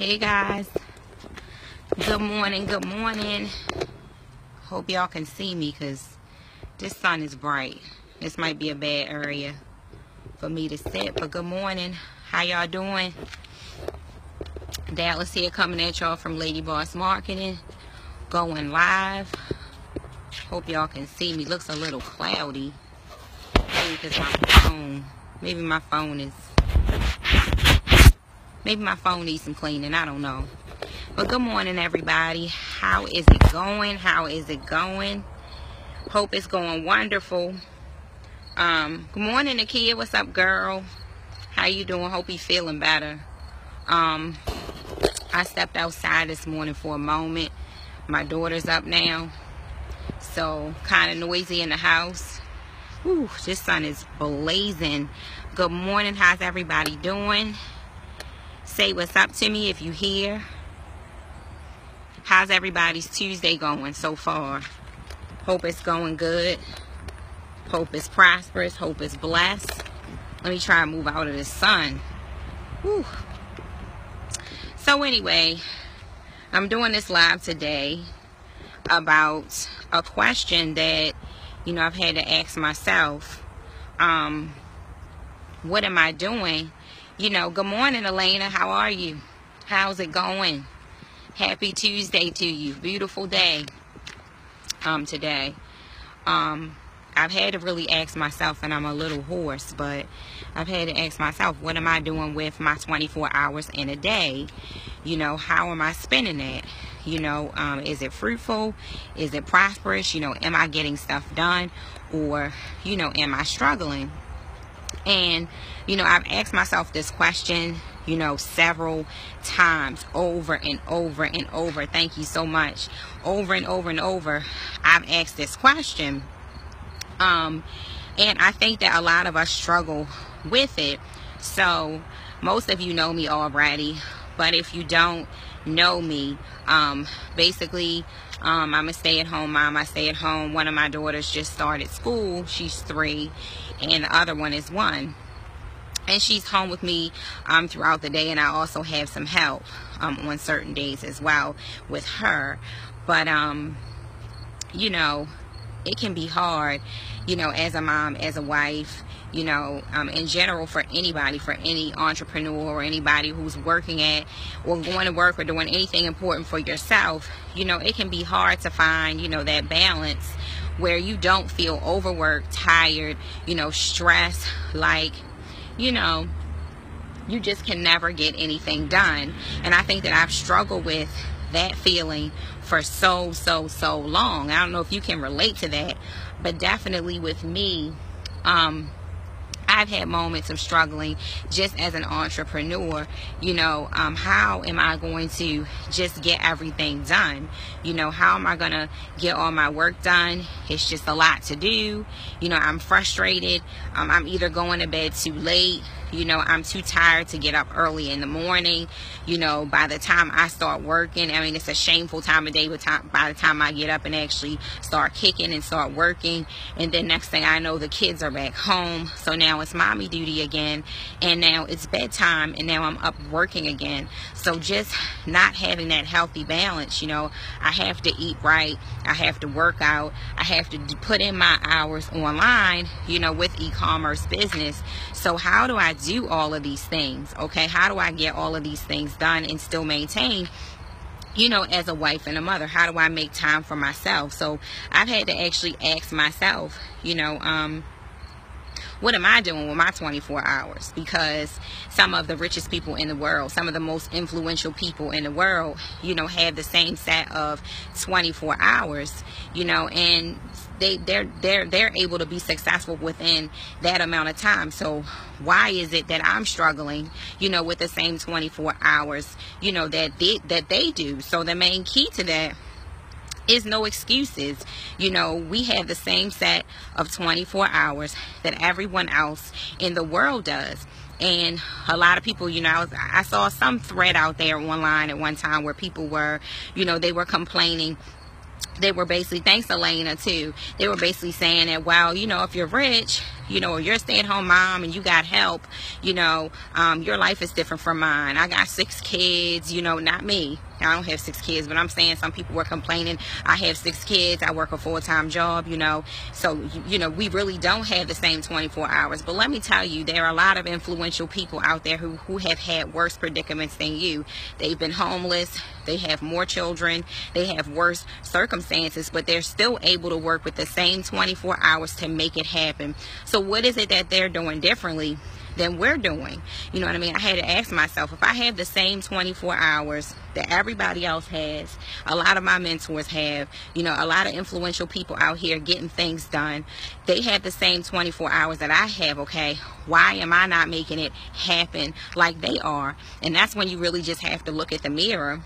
Hey guys, good morning, good morning. Hope y'all can see me because this sun is bright. This might be a bad area for me to sit, but good morning. How y'all doing? Dallas here, coming at y'all from Lady Boss Marketing, going live. Hope y'all can see me. Looks a little cloudy, maybe because maybe my phone needs some cleaning. I don't know. But good morning, everybody. How is it going? How is it going? Hope it's going wonderful. Good morning, Nakia. What's up, girl? How you doing? Hope you feeling better. I stepped outside this morning for a moment. My daughter's up now, so kind of noisy in the house. Whew, this sun is blazing. Good morning. How's everybody doing? Say what's up to me if you here. How's everybody's Tuesday going so far? Hope it's going good. Hope it's prosperous. Hope it's blessed. Let me try and move out of the sun. Whew. So anyway, I'm doing this live today about a question that, I've had to ask myself. What am I doing? Good morning, Elena. How are you? How's it going? Happy Tuesday to you. Beautiful day today. I've had to really ask myself, and I'm a little hoarse, but I've had to ask myself, what am I doing with my 24 hours in a day? How am I spending it? Is it fruitful? Is it prosperous? Am I getting stuff done? Or, am I struggling? And, I've asked myself this question, several times, over and over and over. Thank you so much. Over and over and over, I've asked this question. And I think that a lot of us struggle with it. So most of you know me already, but if you don't know me, basically, I'm a stay-at-home mom. I stay at home. One of my daughters just started school. She's 3, and the other one is 1. And she's home with me throughout the day, and I also have some help on certain days as well with her. But it can be hard, as a mom, as a wife, in general, for anybody, for any entrepreneur or anybody who's working at or going to work or doing anything important for yourself. It can be hard to find, that balance where you don't feel overworked, tired, stressed, like, you just can never get anything done. And I think that I've struggled with that feeling for so long. I don't know if you can relate to that, but definitely with me, I've had moments of struggling just as an entrepreneur. How am I going to just get everything done? How am I going to get all my work done? It's just a lot to do. I'm frustrated. I'm either going to bed too late. I'm too tired to get up early in the morning. By the time I start working, it's a shameful time of day, but by the time I get up and actually start kicking and start working, and then next thing I know, the kids are back home. So now it's mommy duty again, and now it's bedtime, and now I'm up working again. So just not having that healthy balance. I have to eat right. I have to work out. I have to put in my hours online, with e-commerce business. So how do I do all of these things? Okay, how do I get all of these things done and still maintain, as a wife and a mother? How do I make time for myself? So I've had to actually ask myself, what am I doing with my 24 hours? Because some of the richest people in the world, some of the most influential people in the world, have the same set of 24 hours, and they're able to be successful within that amount of time. So why is it that I'm struggling, with the same 24 hours, that they do? So the main key to that is no excuses. We have the same set of 24 hours that everyone else in the world does. And a lot of people, I saw some thread out there online at one time where people were, they were complaining they were basically, thanks Elena too, they were basically saying that, well, you know, if you're rich, you know, or you're a stay-at-home mom and you got help, you know, your life is different from mine. I got 6 kids, you know, not me. I don't have 6 kids, but I'm saying some people were complaining. I have 6 kids. I work a full-time job, you know. So, you know, we really don't have the same 24 hours. But let me tell you, there are a lot of influential people out there who have had worse predicaments than you. They've been homeless. They have more children. They have worse circumstances, but they're still able to work with the same 24 hours to make it happen. So what is it that they're doing differently than we're doing? You know what I mean? I had to ask myself, if I have the same 24 hours that everybody else has, a lot of my mentors have, you know, a lot of influential people out here getting things done, they have the same 24 hours that I have, okay? Why am I not making it happen like they are? And that's when you really just have to look at the mirror.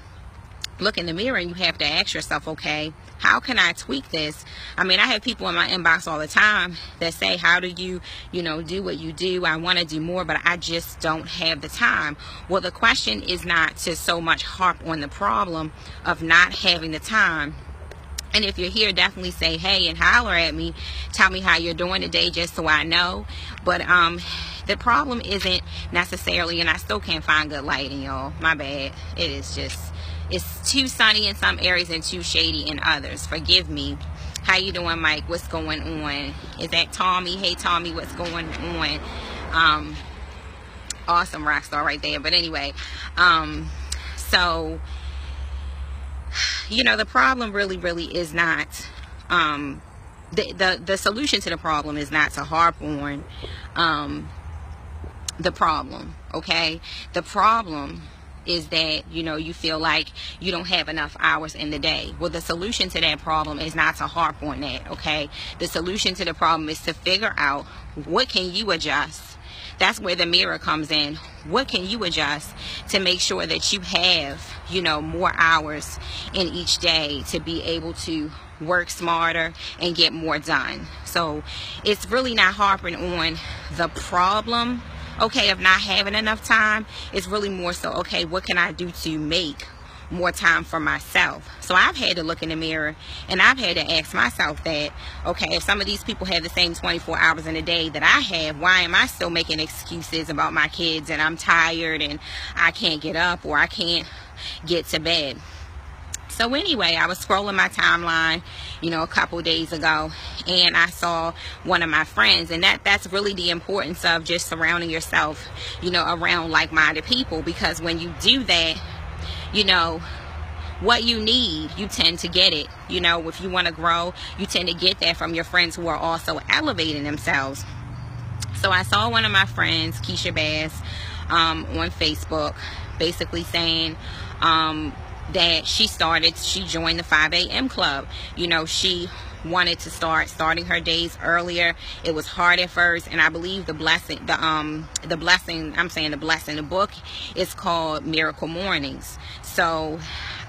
Look in the mirror and you have to ask yourself, okay, how can I tweak this? I mean, I have people in my inbox all the time that say, how do you, you know, do what you do? I want to do more, but I just don't have the time. Well, the question is not to so much harp on the problem of not having the time. And if you're here, definitely say hey and holler at me. Tell me how you're doing today just so I know. But the problem isn't necessarily, and I still can't find good lighting, y'all. My bad. It is just, it's too sunny in some areas and too shady in others. Forgive me. How you doing, Mike? What's going on? Is that Tommy? Hey, Tommy, what's going on? Awesome rock star right there. But anyway, so, you know, the problem really is not, the solution to the problem is not to harp on the problem, okay? The problem is that, you know, you feel like you don't have enough hours in the day. Well, the solution to that problem is not to harp on that, okay? The solution to the problem is to figure out, what can you adjust? That's where the mirror comes in. What can you adjust to make sure that you have, you know, more hours in each day to be able to work smarter and get more done? So it's really not harping on the problem, okay, of not having enough time. It's really more so, okay, what can I do to make more time for myself? So I've had to look in the mirror and I've had to ask myself that, okay, if some of these people have the same 24 hours in a day that I have, why am I still making excuses about my kids and I'm tired and I can't get up or I can't get to bed? So anyway, I was scrolling my timeline, you know, a couple days ago, and I saw one of my friends, and that's really the importance of just surrounding yourself, you know, around like-minded people, because when you do that, you know, what you need, you tend to get it. You know, if you want to grow, you tend to get that from your friends who are also elevating themselves. So I saw one of my friends, Keisha Bass, on Facebook, basically saying, that she joined the 5 a.m. club. You know, she wanted to starting her days earlier. It was hard at first, and I believe the book is called Miracle Mornings. So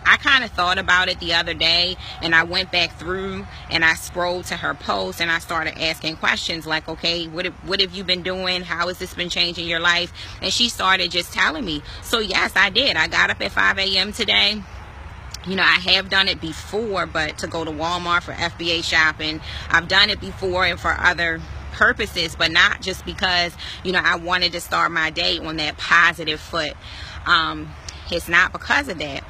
I kind of thought about it the other day, and I went back through and I scrolled to her post and I started asking questions like, okay, what have you been doing? How has this been changing your life? And she started just telling me. So yes, I did. I got up at 5 a.m. today. You know, I have done it before, but to go to Walmart for FBA shopping. I've done it before and for other purposes, but not just because, you know, I wanted to start my day on that positive foot. It's not because of that.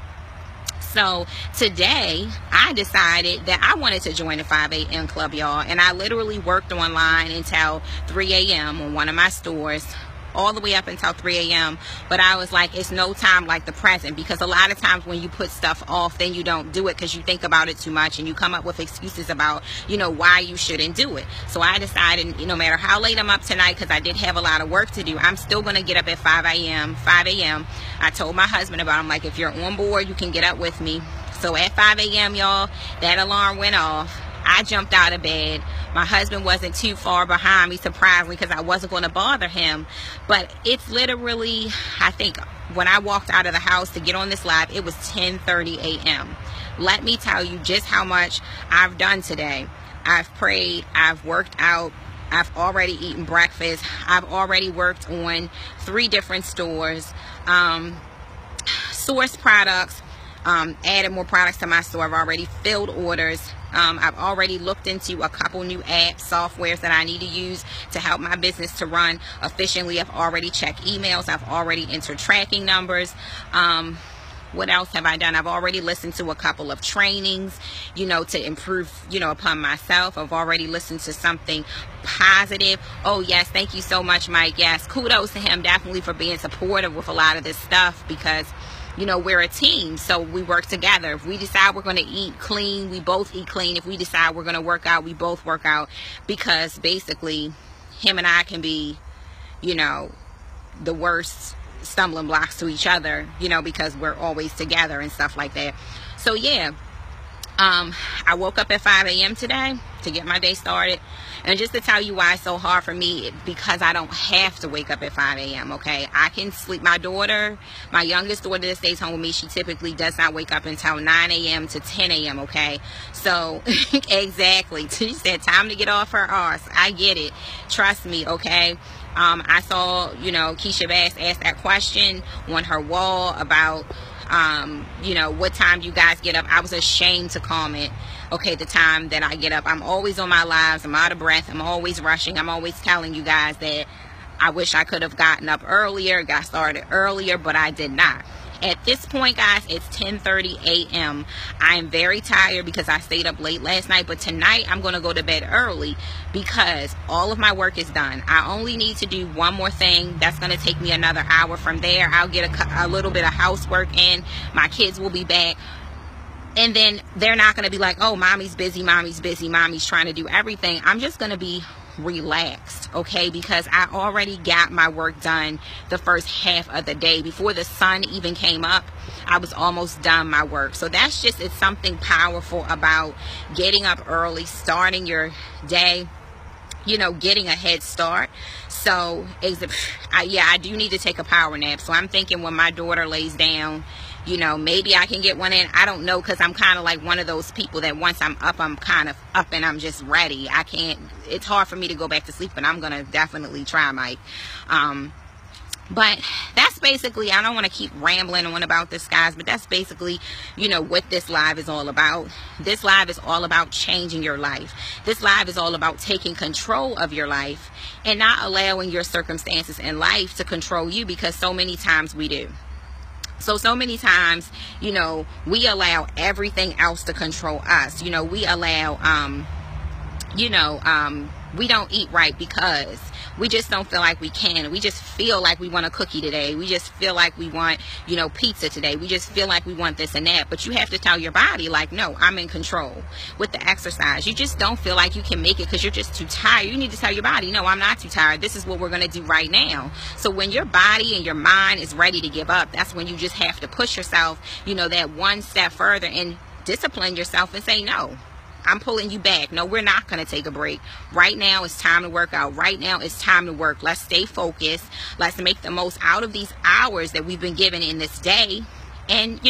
So today I decided that I wanted to join the 5 a.m. club, y'all, and I literally worked online until 3 a.m. on one of my stores, all the way up until 3 a.m. But I was like, it's no time like the present, because a lot of times when you put stuff off, then you don't do it because you think about it too much and you come up with excuses about, you know, why you shouldn't do it. So I decided, no matter how late I'm up tonight, because I did have a lot of work to do, I'm still going to get up at 5 a.m. I told my husband about it. I'm like, if you're on board, you can get up with me. So at 5 a.m., y'all, that alarm went off. I jumped out of bed. My husband wasn't too far behind me, surprisingly, because I wasn't going to bother him. But it's literally, I think, when I walked out of the house to get on this live, it was 10:30 a.m. Let me tell you just how much I've done today. I've prayed. I've worked out. I've already eaten breakfast. I've already worked on 3 different stores. Source products. added more products to my store. I've already filled orders. I've already looked into a couple new apps, softwares that I need to use to help my business to run efficiently. I've already checked emails. I've already entered tracking numbers. What else have I done? I've already listened to a couple of trainings, to improve, upon myself. I've already listened to something positive. Oh, yes. Thank you so much, Mike. Yes. Kudos to him definitely for being supportive with a lot of this stuff, because we're a team, so we work together. If we decide we're going to eat clean, we both eat clean. If we decide we're going to work out, we both work out, because basically him and I can be, the worst stumbling blocks to each other, because we're always together and stuff like that. So yeah, I woke up at 5 a.m. today to get my day started. And just to tell you why it's so hard for me, because I don't have to wake up at 5 a.m., okay? I can sleep. My youngest daughter that stays home with me, she typically does not wake up until 9 a.m. to 10 a.m., okay? So, exactly. She said, time to get off her arse. I get it. Trust me, okay? I saw, Keisha Bass ask that question on her wall about, what time do you guys get up? I was ashamed to comment, okay, the time that I get up. I'm always on my lives. I'm out of breath. I'm always rushing. I'm always telling you guys that I wish I could have gotten up earlier, got started earlier, but I did not. At this point, guys, it's 10:30 a.m. I am very tired because I stayed up late last night, but tonight I'm going to go to bed early because all of my work is done. I only need to do one more thing. That's going to take me another hour. From there, I'll get a little bit of housework in. My kids will be back. And then they're not going to be like, oh, mommy's busy, mommy's trying to do everything. I'm just going to be relaxed, okay, because I already got my work done the first half of the day. Before the sun even came up, I was almost done my work. So that's just, it's something powerful about getting up early, starting your day, getting a head start. So I do need to take a power nap. So I'm thinking when my daughter lays down, maybe I can get one in. I don't know, because I'm kind of like one of those people that once I'm up, I'm kind of up and I'm just ready. It's hard for me to go back to sleep, but I'm going to definitely try, Mike. But that's basically, I don't want to keep rambling on about this, guys, but that's basically, what this live is all about. This live is all about changing your life. This live is all about taking control of your life and not allowing your circumstances in life to control you, because so many times we do. So many times, we allow everything else to control us. We allow, we don't eat right because we just don't feel like we can. We just feel like we want a cookie today. We just feel like we want, pizza today. We just feel like we want this and that. But you have to tell your body, like, no, I'm in control. With the exercise, you just don't feel like you can make it because you're just too tired. You need to tell your body, no, I'm not too tired. This is what we're going to do right now. So when your body and your mind is ready to give up, that's when you just have to push yourself, that one step further and discipline yourself and say, no, I'm pulling you back. No, we're not going to take a break. Right now, it's time to work out. Right now, it's time to work. Let's stay focused. Let's make the most out of these hours that we've been given in this day. And,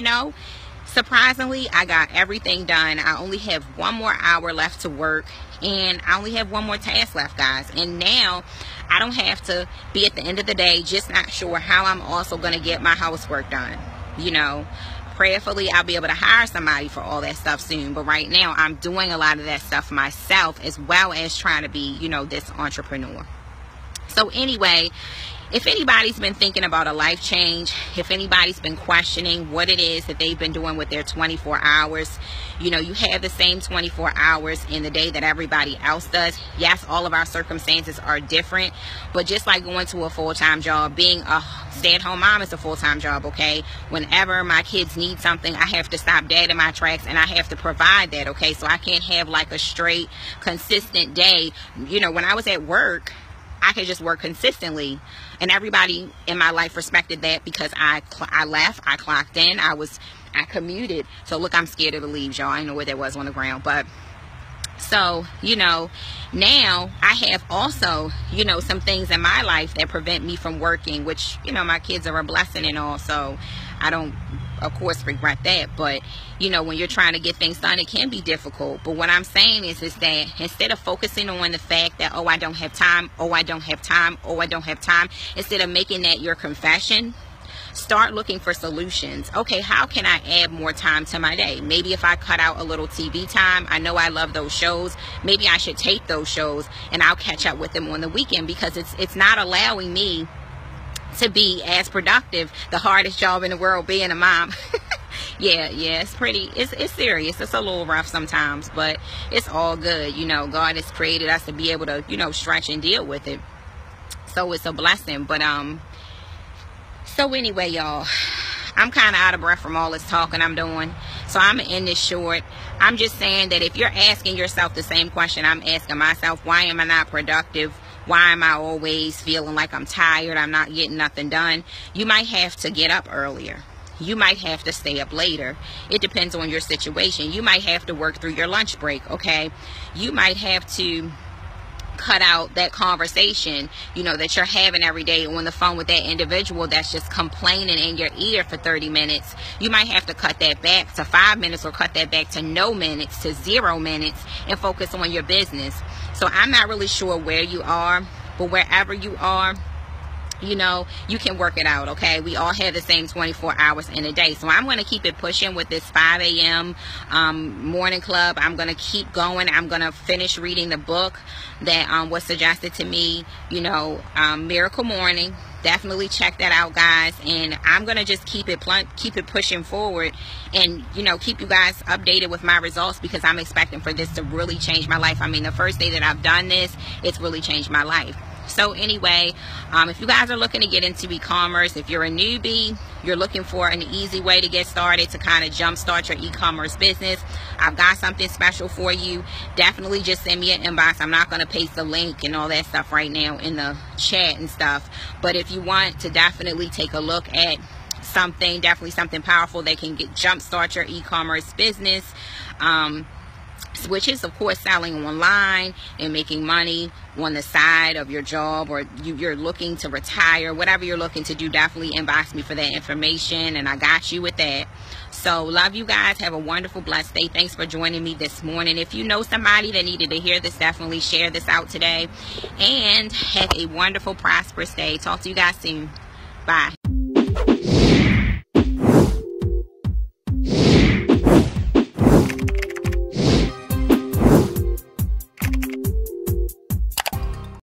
surprisingly, I got everything done. I only have one more hour left to work. And I only have one more task left, guys. And now, I don't have to be at the end of the day just not sure how I'm also going to get my housework done. Prayerfully, I'll be able to hire somebody for all that stuff soon. But right now, I'm doing a lot of that stuff myself, as well as trying to be, this entrepreneur. So anyway, if anybody's been thinking about a life change, if anybody's been questioning what it is that they've been doing with their 24 hours, you have the same 24 hours in the day that everybody else does. Yes, all of our circumstances are different, but just like going to a full-time job, being a stay-at-home mom is a full-time job, okay? Whenever my kids need something, I have to stop dead in my tracks and I have to provide that, okay? So I can't have like a straight, consistent day. When I was at work, I could just work consistently, and everybody in my life respected that because I left, I clocked in, I commuted. So look, I'm scared of the leaves, y'all. I didn't know where that was on the ground. But so, now I have also, some things in my life that prevent me from working, which, my kids are a blessing and all. So I don't, of course, regret that. But, when you're trying to get things done, it can be difficult. But what I'm saying is that instead of focusing on the fact that, oh, I don't have time, oh, I don't have time, oh, I don't have time, instead of making that your confession, start looking for solutions. Okay, how can I add more time to my day? Maybe if I cut out a little TV time, I know I love those shows, maybe I should tape those shows and I'll catch up with them on the weekend, because it's not allowing me to be as productive. The hardest job in the world, being a mom. yeah, it's serious. It's a little rough sometimes, but it's all good. You know, God has created us to be able to, you know, stretch and deal with it. So it's a blessing. But so anyway, y'all, I'm kind of out of breath from all this talking I'm doing, so I'm gonna end this short. I'm just saying that if you're asking yourself the same question I'm asking myself, why am I not productive? Why am I always feeling like I'm tired? I'm not getting nothing done. You might have to get up earlier. You might have to stay up later. It depends on your situation. You might have to work through your lunch break, okay? You might have to cut out that conversation, you know, that you're having every day on the phone with that individual that's just complaining in your ear for 30 minutes. You might have to cut that back to 5 minutes, or cut that back to no minutes, to 0 minutes, and focus on your business. So I'm not really sure where you are, but wherever you are, you know, you can work it out, okay? We all have the same 24 hours in a day. So I'm going to keep it pushing with this 5 a.m. Morning club. I'm going to keep going. I'm going to finish reading the book that was suggested to me, you know, Miracle Morning. Definitely check that out, guys. And I'm going to just keep it pushing forward, and, you know, keep you guys updated with my results, because I'm expecting for this to really change my life. I mean, the first day that I've done this, it's really changed my life. So anyway, if you guys are looking to get into e-commerce, if you're a newbie, you're looking for an easy way to get started, to kind of jumpstart your e-commerce business, I've got something special for you. Definitely just send me an inbox. I'm not going to paste the link and all that stuff right now in the chat and stuff. But if you want to definitely take a look at something, definitely something powerful that can jumpstart your e-commerce business, which is, of course, selling online and making money on the side of your job, or you're looking to retire, whatever you're looking to do, definitely inbox me for that information, and I got you with that. So love you guys. Have a wonderful, blessed day. Thanks for joining me this morning. If you know somebody that needed to hear this, definitely share this out today, and have a wonderful, prosperous day. Talk to you guys soon. Bye.